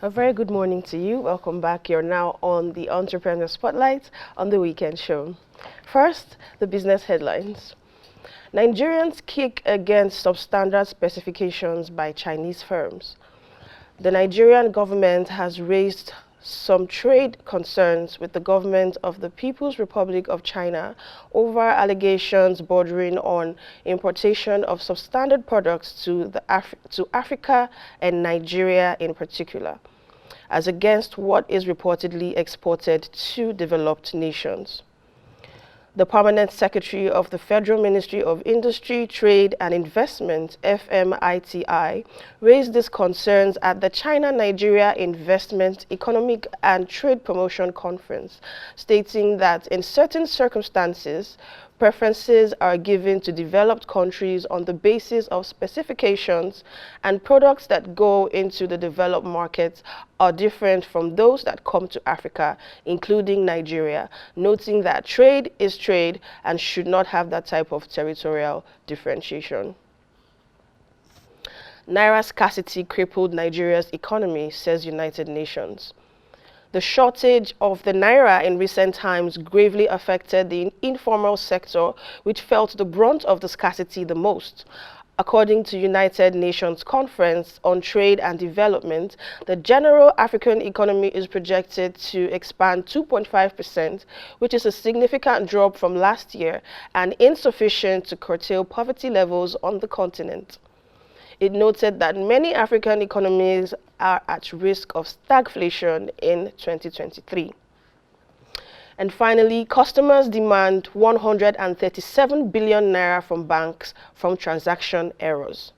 A very good morning to you. Welcome back. You're now on the Entrepreneur Spotlight on the Weekend Show. First, the business headlines. Nigerians kick against substandard specifications by Chinese firms. The Nigerian government has raised some trade concerns with the government of the People's Republic of China over allegations bordering on importation of substandard products to Africa and Nigeria in particular, as against what is reportedly exported to developed nations. The Permanent Secretary of the Federal Ministry of Industry, Trade and Investment, FMITI, raised these concerns at the China-Nigeria Investment, Economic and Trade Promotion Conference, stating that in certain circumstances, preferences are given to developed countries on the basis of specifications, and products that go into the developed markets are different from those that come to Africa, including Nigeria, noting that trade is trade and should not have that type of territorial differentiation. Naira scarcity crippled Nigeria's economy, says United Nations. The shortage of the naira in recent times gravely affected the informal sector, which felt the brunt of the scarcity the most. According to United Nations Conference on Trade and Development, the general African economy is projected to expand 2.5%, which is a significant drop from last year and insufficient to curtail poverty levels on the continent. It noted that many African economies are at risk of stagflation in 2023. And finally, customers demand 137 billion naira from banks from transaction errors.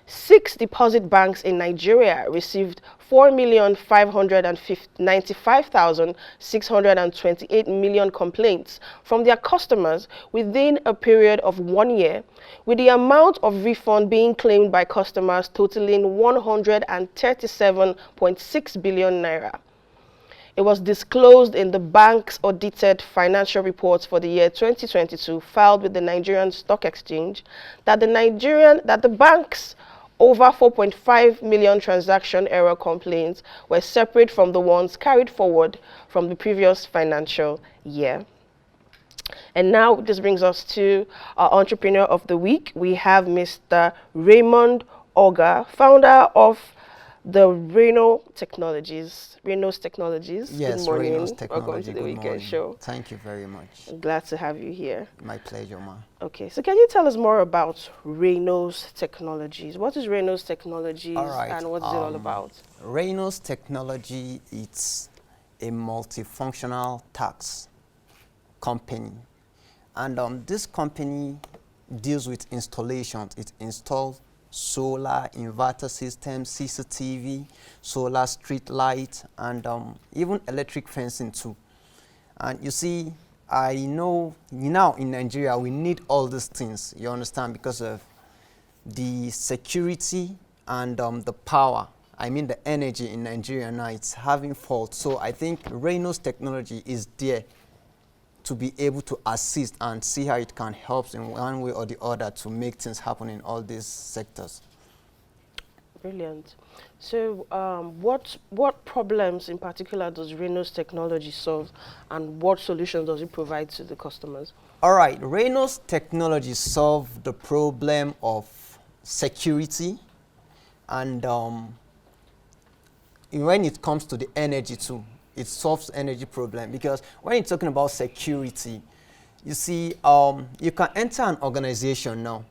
6 deposit banks in Nigeria received 4,595,628 million complaints from their customers within a period of 1 year, with the amount of refund being claimed by customers totaling 137.6 billion naira. It was disclosed in the bank's audited financial reports for the year 2022 filed with the Nigerian Stock Exchange that the bank's over 4.5 million transaction error complaints were separate from the ones carried forward from the previous financial year. And now this brings us to our Entrepreneur of the Week. We have Mr. Raymond Oga, founder of the Raino's Technologies. Yes, good morning. Raino's Technology. Welcome to the Weekend Show. Thank you very much. I'm glad to have you here. My pleasure, ma. Okay, so can you tell us more about Raino's Technologies? What is Raino's Technologies and what is it all about? Raino's Technology, it's a multifunctional tax company. And this company deals with installations. It installs solar inverter systems, CCTV, solar street light, and even electric fencing too. And you see, I know now in Nigeria we need all these things, you understand, because of the security and the power. I mean the energy in Nigeria now, it's having fault. So I think Raino's Technology is there to be able to assist and see how it can help in one way or the other to make things happen in all these sectors. Brilliant. So what problems in particular does Raino's Technology solve, and what solutions does it provide to the customers? All right, Raino's Technology solve the problem of security, and when it comes to the energy too, it solves energy problem, because when you're talking about security, you see, you can enter an organization now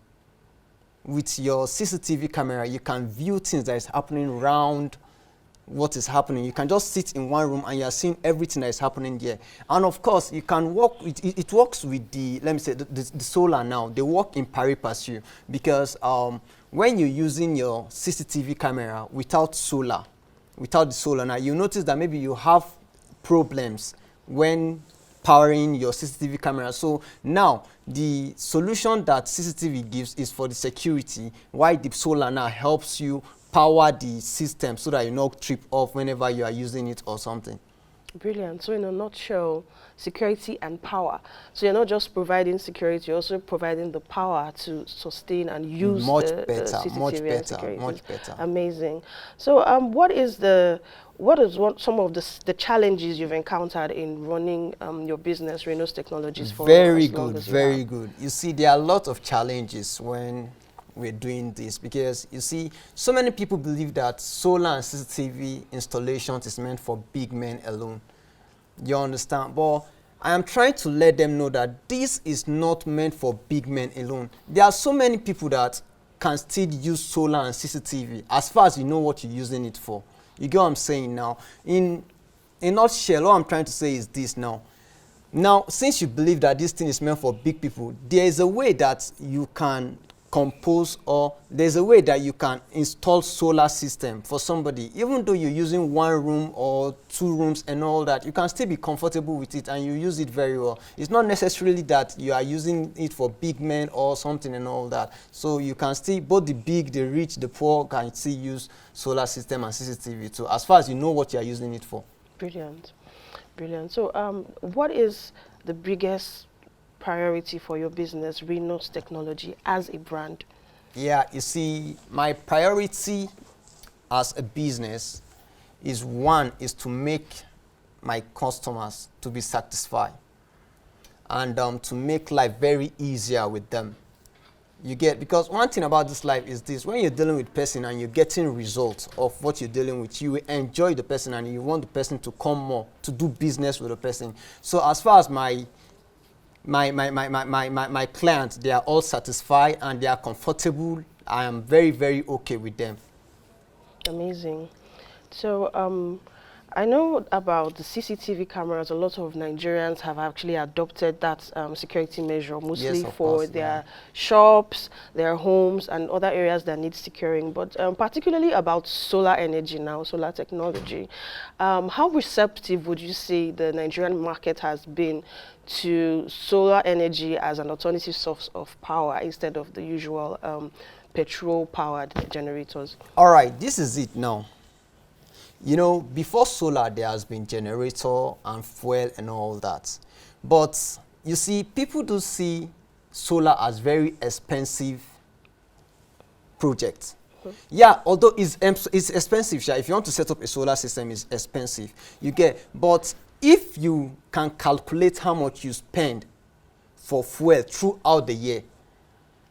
with your CCTV camera. You can view things that is happening around what is happening. You can just sit in one room and you're seeing everything that is happening there. And of course, you can work with it works with the, let me say, the solar now. They work in pari passu, because when you're using your CCTV camera without the solar now, you notice that maybe you have problems when powering your CCTV camera. So now the solution that CCTV gives is for the security, while the solar now helps you power the system so that you not trip off whenever you are using it or something. Brilliant. So in a nutshell, security and power. So you're not just providing security, you're also providing the power to sustain and use Much the better, much CCTV and better, security. much better. Amazing. So what some of the challenges you've encountered in running your business, Raino's Technologies, for Very as long good, as you very have? good. You see, there are a lot of challenges when we're doing this, because you see, so many people believe that solar and CCTV installations is meant for big men alone. You understand? But I am trying to let them know that this is not meant for big men alone. There are so many people that can still use solar and CCTV as far as you know what you're using it for. You get what I'm saying now? In a nutshell, what I'm trying to say is this now. Now, since you believe that this thing is meant for big people, there is a way that you can compose, or there's a way that you can install solar system for somebody. Even though you're using one room or two rooms and all that, you can still be comfortable with it and you use it very well. It's not necessarily that you are using it for big men or something and all that. So you can still, both the big, the rich, the poor can still use solar system and CCTV too, as far as you know what you are using it for. Brilliant. Brilliant. So what is the biggest priority for your business, Raino's Technology, as a brand? Yeah, you see, my priority as a business is, one, is to make my customers to be satisfied, and to make life very easier with them. You get, because one thing about this life is this: when you're dealing with person and you're getting results of what you're dealing with, you enjoy the person and you want the person to come more, to do business with the person. So as far as my clients, they are all satisfied and they are comfortable, I am very, very okay with them. Amazing. So I know about the CCTV cameras. A lot of Nigerians have actually adopted that security measure, mostly Yes, of for course, their yeah. shops, their homes, and other areas that need securing. But particularly about solar energy now, solar technology. How receptive would you say the Nigerian market has been to solar energy as an alternative source of power instead of the usual petrol-powered generators? All right, this is it now. You know, before solar, there has been generator and fuel and all that. But you see, people do see solar as very expensive project. Yeah, although it's expensive, sure. If you want to set up a solar system, it's expensive. You get, but if you can calculate how much you spend for fuel throughout the year,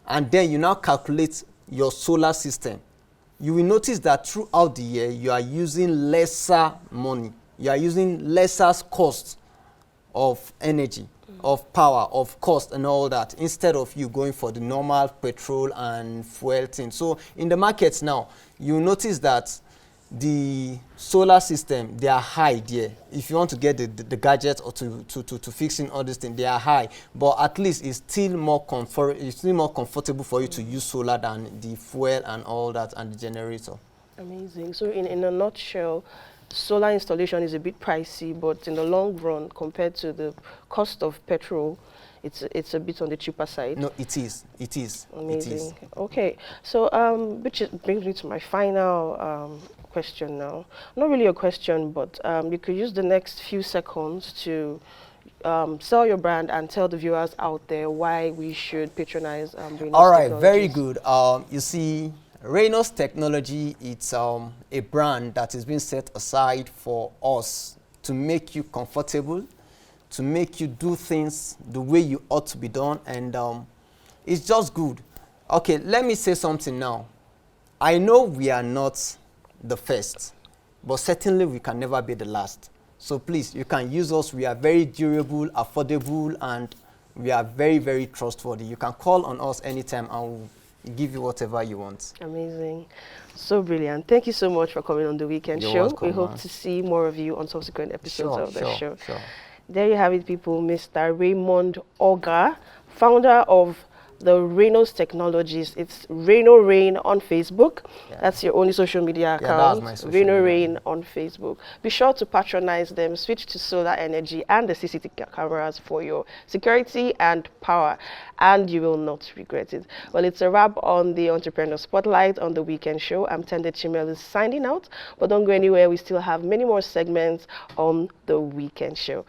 and then you now calculate your solar system, you will notice that throughout the year you are using lesser money, you are using lesser cost of energy, of power, of cost and all that, instead of you going for the normal petrol and fuel thing. So in the markets now, you notice that the solar system, they are high there. If you want to get the gadgets or to fixing all these things, they are high. But at least it's still more comfortable for you to use solar than the fuel and all that and the generator. Amazing. So in a nutshell, solar installation is a bit pricey, but in the long run, compared to the cost of petrol, it's a bit on the cheaper side. No, it is. It is. Amazing. It is. Okay. So which brings me to my final question now. Not really a question, but you could use the next few seconds to sell your brand and tell the viewers out there why we should patronize Raino's All right, Technologies. very good. You see, Raino's Technology, it's a brand that is being set aside for us to make you comfortable, to make you do things the way you ought to be done, and it's just good. Okay, let me say something now. I know we are not the first, but certainly we can never be the last. So please, you can use us. We are very durable, affordable, and we are very, very trustworthy. You can call on us anytime and we'll give you whatever you want. Amazing. So brilliant. Thank you so much for coming on the weekend You're show. welcome, We hope man. to see more of you on subsequent episodes of the show. Sure. There you have it, people. Mr. Raymond Oga, founder of the Raino's Technologies. It's Raino Rain on Facebook. Yeah. That's your only social media Yeah, account. that's my social Raino media. Rain on Facebook. Be sure to patronize them. Switch to solar energy and the CCTV cameras for your security and power, and you will not regret it. Well, it's a wrap on the Entrepreneur Spotlight on the weekend show. I'm Tende Chimel signing out, but don't go anywhere. We still have many more segments on the weekend show.